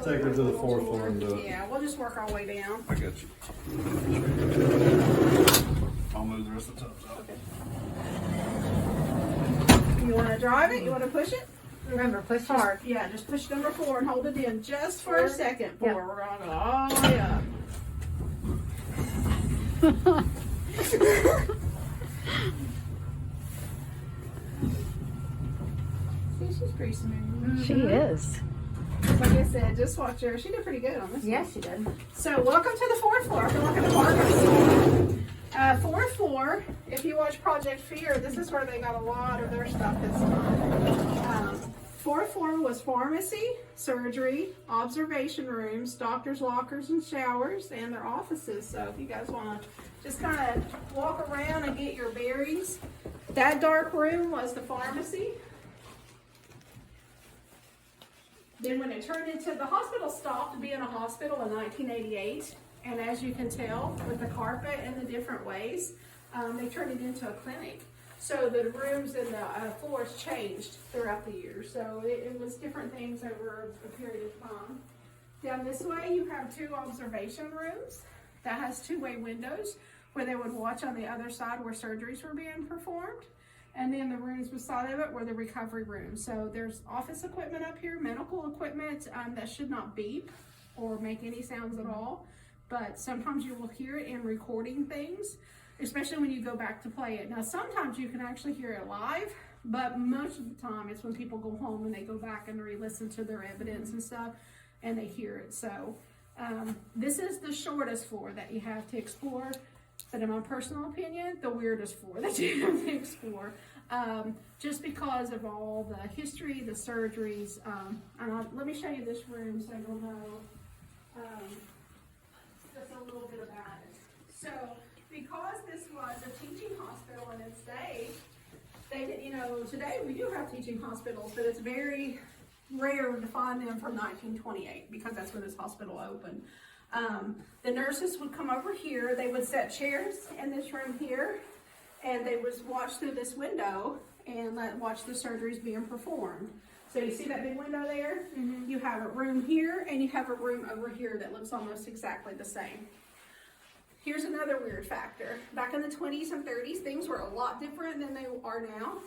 take her to the 4th floor and do it. Yeah, we'll just work our way down. I got you. I'll move the rest of the tubs out. You want to drive it? You want to push it? Remember, push hard. Yeah, just push number 4 and hold it in just for a second. 4. Yeah. We're going to go all the way up. See, she's pretty smooth. She is. Like I said, just watch her. She did pretty good on this one. Yes, she did. So, welcome to the 4th floor. We're looking at the bargains. 4th floor, if you watch Project Fear, this is where they got a lot of their stuff this time. 4th floor was pharmacy, surgery, observation rooms, doctor's lockers and showers, and their offices. So, if you guys want to just kind of walk around and get your bearings. That dark room was the pharmacy. Then when it turned into, the hospital stopped being a hospital in 1988. And as you can tell, with the carpet and the different ways, they turned it into a clinic. So the rooms and the floors changed throughout the years. So it was different things over a period of time. Down this way, you have 2 observation rooms. That has 2-way windows where they would watch on the other side where surgeries were being performed. And then the rooms beside of it were the recovery rooms. So there's office equipment up here, medical equipment that should not beep or make any sounds at all. But sometimes you will hear it in recording things, especially when you go back to play it. Now, sometimes you can actually hear it live, but most of the time it's when people go home and they go back and re-listen to their evidence and stuff, and they hear it. So this is the shortest floor that you have to explore. But in my personal opinion, the weirdest floor that you have to explore, just because of all the history, the surgeries. Let me show you this room so you'll know just a little bit about it. So, because this was a teaching hospital in its day, today we do have teaching hospitals, but it's very rare to find them from 1928 because that's when this hospital opened. The nurses would come over here, they would set chairs in this room here, and they would watch through this window and watch the surgeries being performed. So you see that big window there? Mm-hmm. You have a room here, and you have a room over here that looks almost exactly the same. Here's another weird factor. Back in the 20s and 30s, things were a lot different than they are now.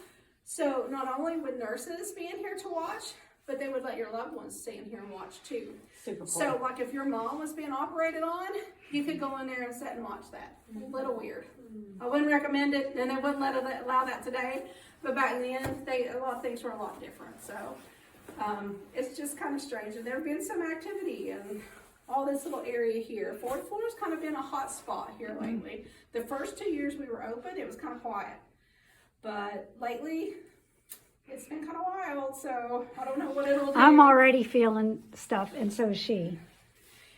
So not only would nurses be in here to watch, but they would let your loved ones stay in here and watch too. Super cool. So like if your mom was being operated on, you could go in there and sit and watch that. A little weird. I wouldn't recommend it, and they wouldn't allow that today. But back then, a lot of things were a lot different. So it's just kind of strange. And there have been some activity in all this little area here. 4th floor has kind of been a hot spot here lately. The first 2 years we were open, it was kind of quiet. But lately, it's been kind of wild, so I don't know what it'll do. I'm already feeling stuff, and so is she.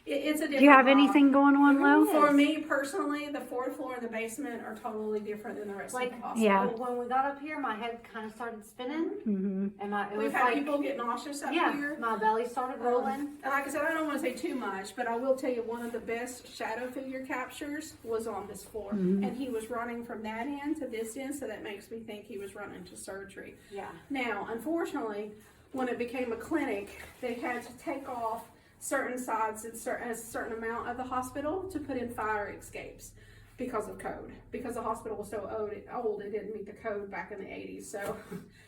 It's a different Do you have vibe. anything going on, Lo? For me personally, the 4th floor and the basement are totally different than the rest of the hospital. Yeah. When we got up here, my head kind of started spinning, Mm-hmm. and it We've was had like, people get nauseous up yeah, here. my belly started rolling. And like I said, I don't want to say too much, but I will tell you one of the best shadow figure captures was on this floor. And he was running from that end to this end, so that makes me think he was running to surgery. Yeah. Now, unfortunately, when it became a clinic, they had to take off certain sides and a certain amount of the hospital to put in fire escapes because of code. Because the hospital was so old, it didn't meet the code back in the 80s, so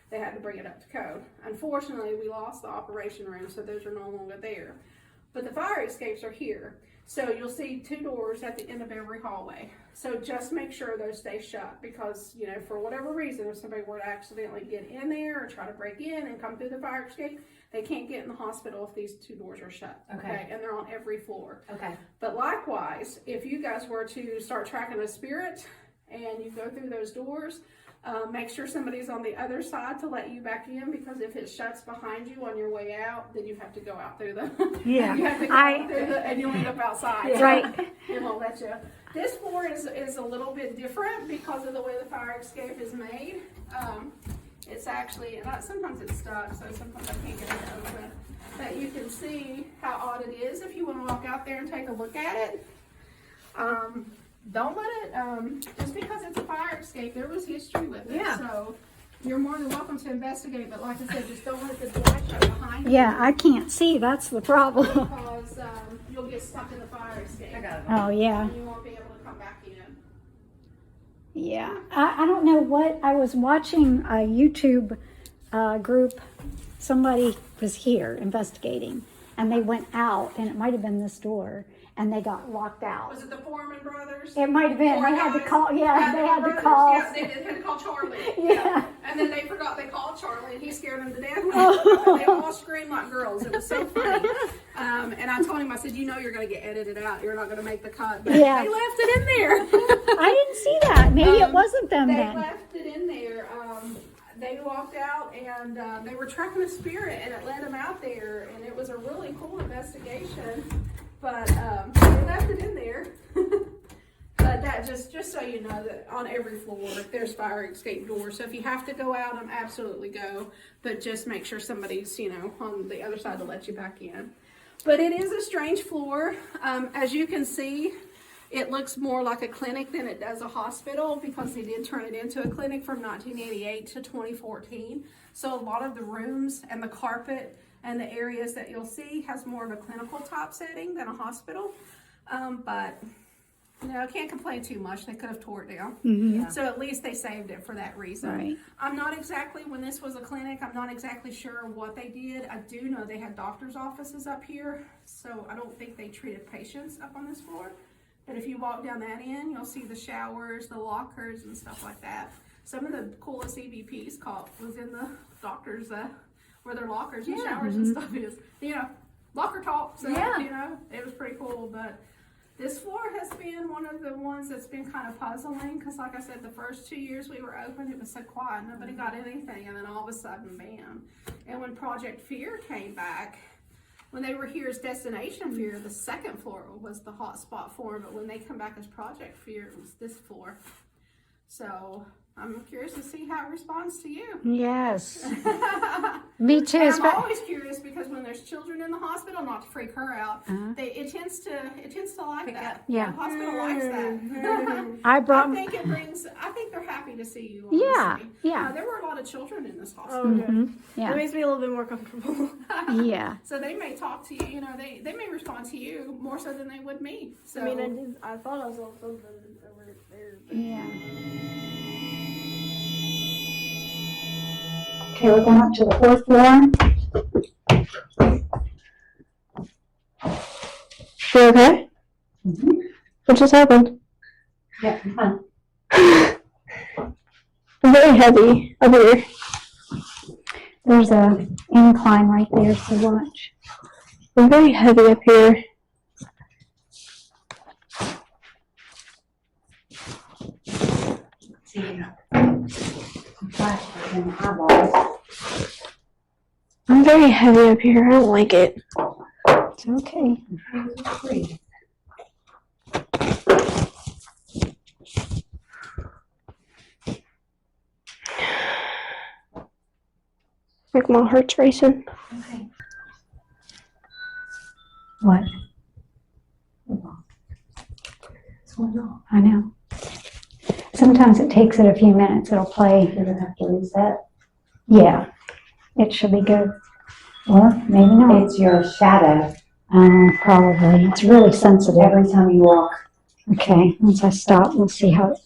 they had to bring it up to code. Unfortunately, we lost the operation room, so those are no longer there. But the fire escapes are here. So you'll see 2 doors at the end of every hallway. So just make sure those stay shut because, for whatever reason, if somebody were to accidentally get in there or try to break in and come through the fire escape, they can't get in the hospital if these 2 doors are shut. Okay. And they're on every floor. Okay. But likewise, if you guys were to start tracking a spirit and you go through those doors, make sure somebody's on the other side to let you back in because if it shuts behind you on your way out, then you have to go out through the Yeah. you have to go out through and you'll end up outside. Right. It won't let you. This floor is a little bit different because of the way the fire escape is made. It's actually, sometimes it's stuck, so sometimes I can't get it open. But you can see how odd it is if you want to walk out there and take a look at it. Don't let it, just because it's a fire escape, there was history with it. Yeah. So You're more than welcome to investigate, but like I said, just don't let the door shut behind you. Yeah, I can't see. That's the problem. Because you'll get stuck in the fire escape. Oh, yeah. And you won't be able to come back in. Yeah. I don't know what. I was watching a YouTube group. Somebody was here investigating, and they went out, and it might have been this door, and they got locked out. Was it the Foreman brothers? It might have been. Four They had to guys? call. Yeah, they had to brothers. call. Yeah, they had to call Charlie. Yeah. And then they forgot they called Charlie, and he scared them to death. And they all screamed like girls. It was so funny. And I told him, I said, you know, you're going to get edited out. You're not going to make the cut. But Yeah. they left it in there. I didn't see that. Maybe it wasn't them They then. left it in there. They walked out, and they were tracking a spirit, and it led them out there. And it was a really cool investigation. But they left it in there. But that just so you know that on every floor there's fire escape doors. So if you have to go out, absolutely go. But just make sure somebody's, you know, on the other side to let you back in. But it is a strange floor. As you can see, it looks more like a clinic than it does a hospital because they did turn it into a clinic from 1988 to 2014. So a lot of the rooms and the carpet and the areas that you'll see has more of a clinical type setting than a hospital. But no, I can't complain too much. They could have tore it down. Mm-hmm. So at least they saved it for that reason. Right. I'm not exactly, when this was a clinic, I'm not exactly sure what they did. I do know they had doctor's offices up here. So I don't think they treated patients up on this floor. But if you walk down that end, you'll see the showers, the lockers, and stuff like that. Some of the coolest EVPs caught was in the doctor's, where their lockers and showers and stuff is. You know, locker talk. So, you know, it was pretty cool. But this floor has been one of the ones that's been kind of puzzling because, like I said, the first 2 years we were open, it was so quiet. Nobody got anything. And then all of a sudden, bam. And when Project Fear came back, when they were here as Destination Fear, the second floor was the hot spot for them. But when they come back as Project Fear, it was this floor. So I'm curious to see how it responds to you. Yes. Me too. And I'm always curious because when there's children in the hospital, not to freak her out, it tends to like that. Yeah. The hospital likes that. I think they're happy to see you. Honestly. Yeah. There were a lot of children in this hospital. Mm-hmm. Yeah. It makes me a little bit more comfortable. Yeah. So they may talk to you. You know, they may respond to you more so than they would me. So I mean, I thought I saw something over there. Yeah. Okay, we're going up to the 4th floor. You okay? Mm-hmm. What just happened? Yeah, fun. Very heavy up here. There's a incline right there, so watch. I'm very heavy up here. I'm very heavy up here. I don't like it. It's okay. Like my heart's racing. Okay. What? I know. Sometimes it takes it a few minutes. It'll play. Does it have to reset? Yeah. It should be good. Or maybe not. It's your shadow. Probably. It's really sensitive. Every time you walk. Okay. Once I stop, we'll see how it...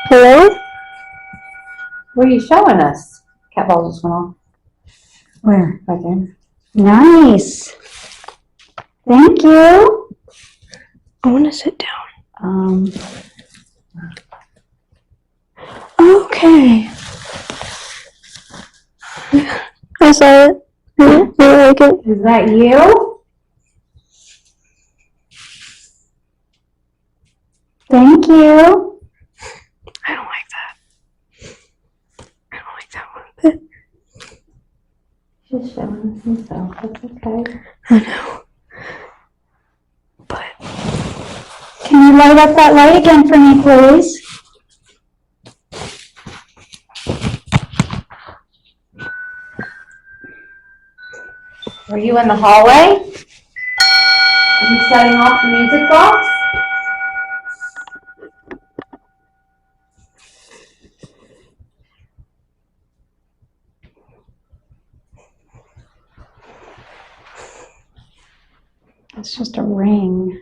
Hello? What are you showing us? Cat ball just went off. Where? Right there. Nice. Thank you. I want to sit down. Okay. I saw it. You like it? Is that you? Thank you. I don't like that. I don't like that one. She's showing us himself. That's okay. I know. But Can you light up that light again for me, please? Were you in the hallway? Are you setting off the music box? It's just a ring.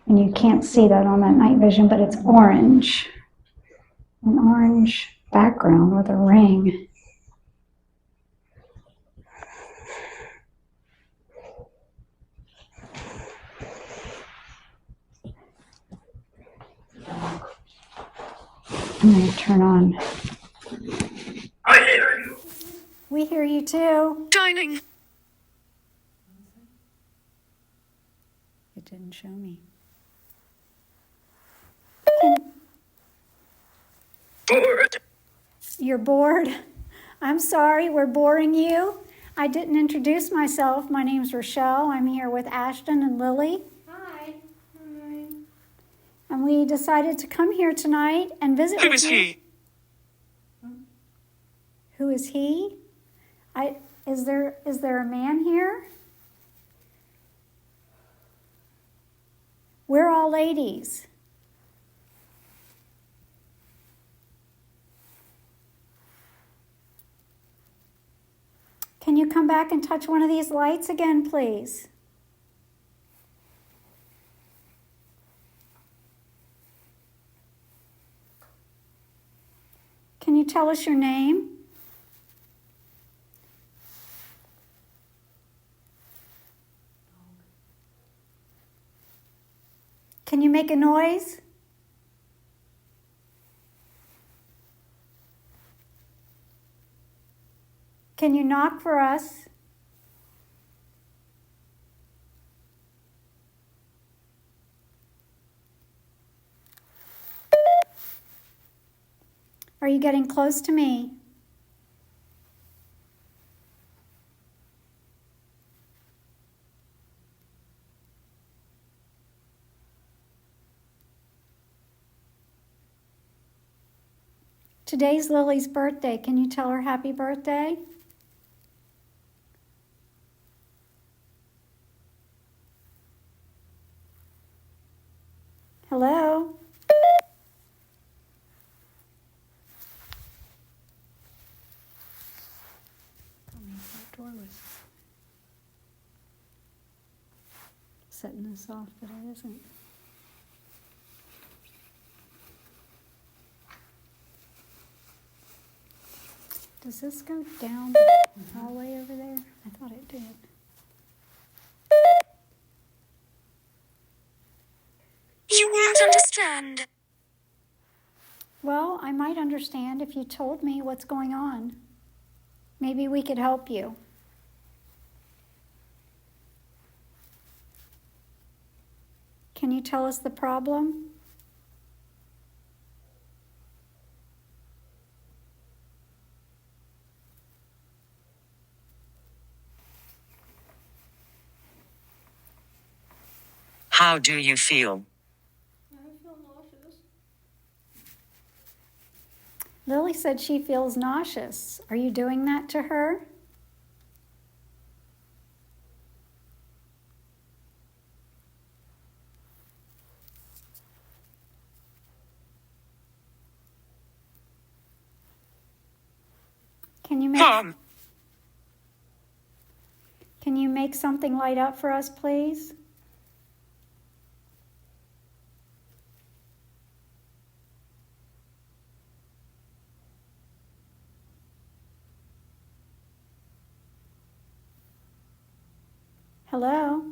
And you can't see that on that night vision, but it's orange. An orange background with a ring. I'm going to turn on. I hear you. We hear you too. Dining. It didn't show me. Bored. You're bored? I'm sorry, we're boring you. I didn't introduce myself. My name's Rochelle. I'm here with Ashtin and Lilly. Hi. And we decided to come here tonight and visit Who with is you. he? Who is he? Is there a man here? We're all ladies. Can you come back and touch one of these lights again, please? Can you tell us your name? Can you make a noise? Can you knock for us? Are you getting close to me? Today's Lily's birthday. Can you tell her happy birthday? Hello? That door was setting this off, but it isn't. Does this go down the hallway over there? I thought it did. You won't understand. Well, I might understand if you told me what's going on. Maybe we could help you. Can you tell us the problem? How do you feel? Lily said she feels nauseous. Are you doing that to her? Can you make Can you make something light up for us, please? Hello?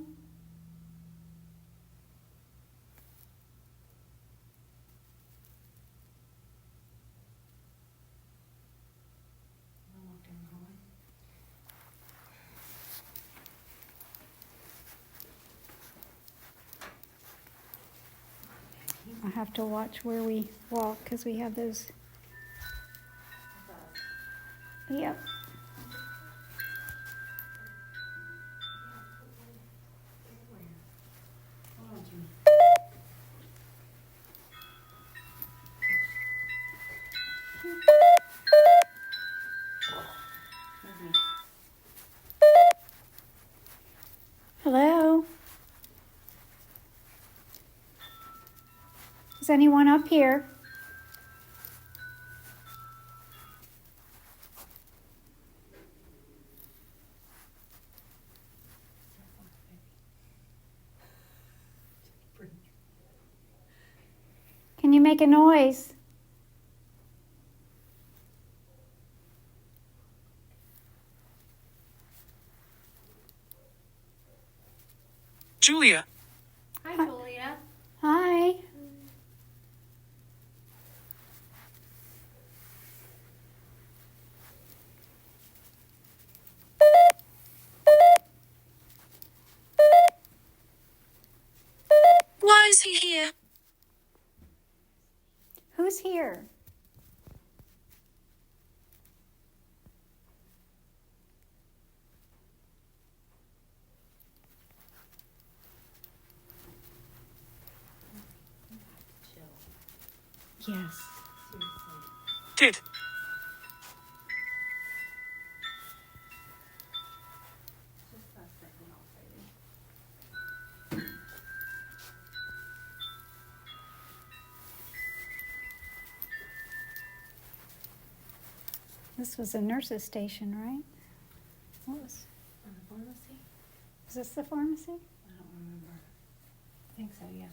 I have to watch where we walk because we have those. Yep. Hello? Is anyone up here? making noise. Julia. Hi, Julia. Hi. Why is he here? Who's here? Yes. Kid. This was a nurse's station, right? What was? Pharmacy? Is this the pharmacy? I don't remember. I think so, yeah.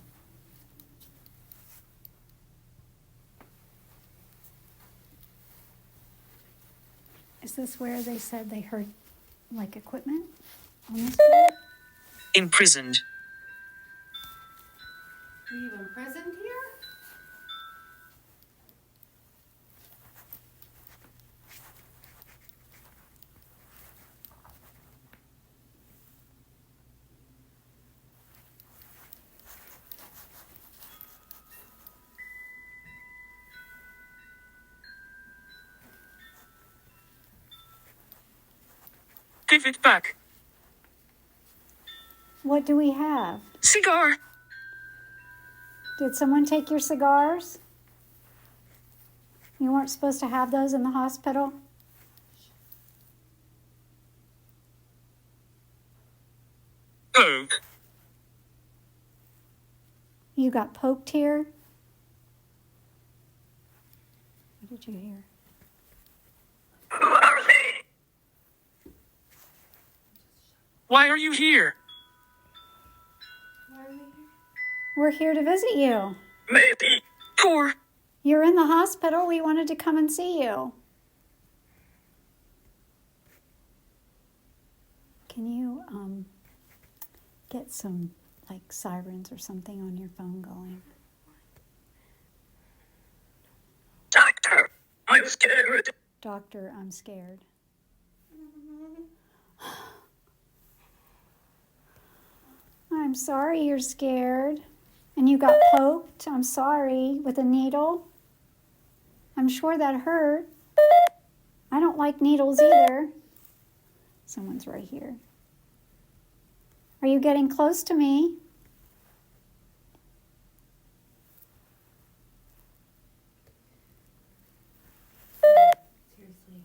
Is this where they said they heard like equipment on this floor? Imprisoned. Were you imprisoned here? Give it back. What do we have? Cigar. Did someone take your cigars? You weren't supposed to have those in the hospital? Poke. You got poked here? What did you hear? Who are they? Why are you here? We're here to visit you. Maybe. Poor. You're in the hospital. We wanted to come and see you. Can you get some like sirens or something on your phone going? Doctor, I'm scared. Doctor, I'm scared. I'm sorry you're scared. And you got poked, I'm sorry, with a needle. I'm sure that hurt. I don't like needles either. Someone's right here. Are you getting close to me? Seriously.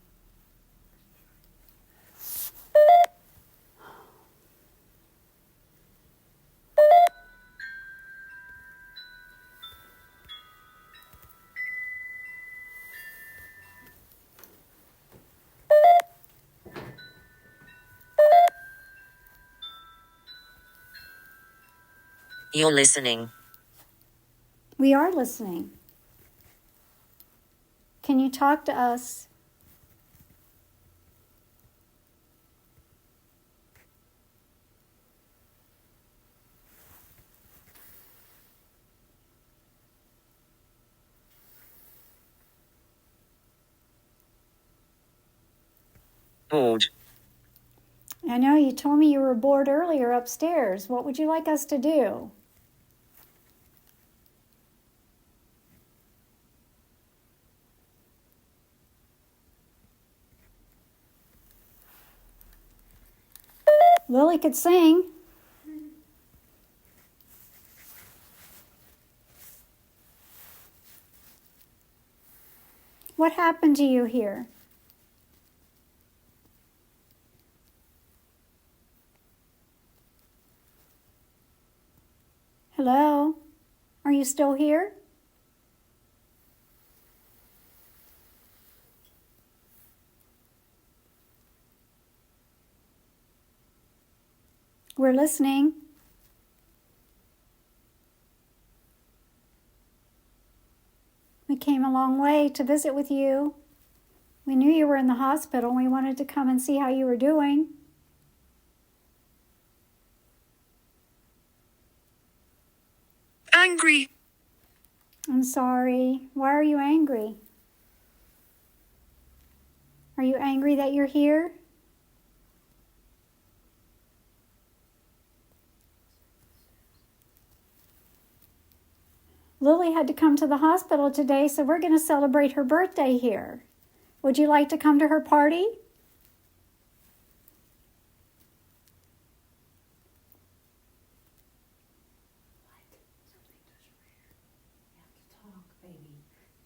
You're listening. We are listening. Can you talk to us? Bored. I know you told me you were bored earlier upstairs. What would you like us to do? Lily could sing. What happened to you here? Hello? Are you still here? We're listening. came a long way to visit with you. We knew you were in the hospital and we wanted to come and see how you were doing. Angry. I'm sorry. Why are you angry? Are you angry that you're here? Lily had to come to the hospital today, so we're going to celebrate her birthday here. Would you like to come to her party? Talk, baby.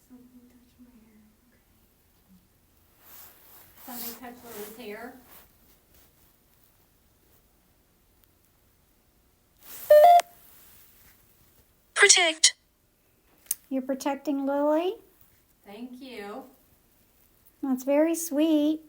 Something touched my hair. Okay. Something touched Lily's hair. Protect. You're protecting Lily? Thank you. That's very sweet.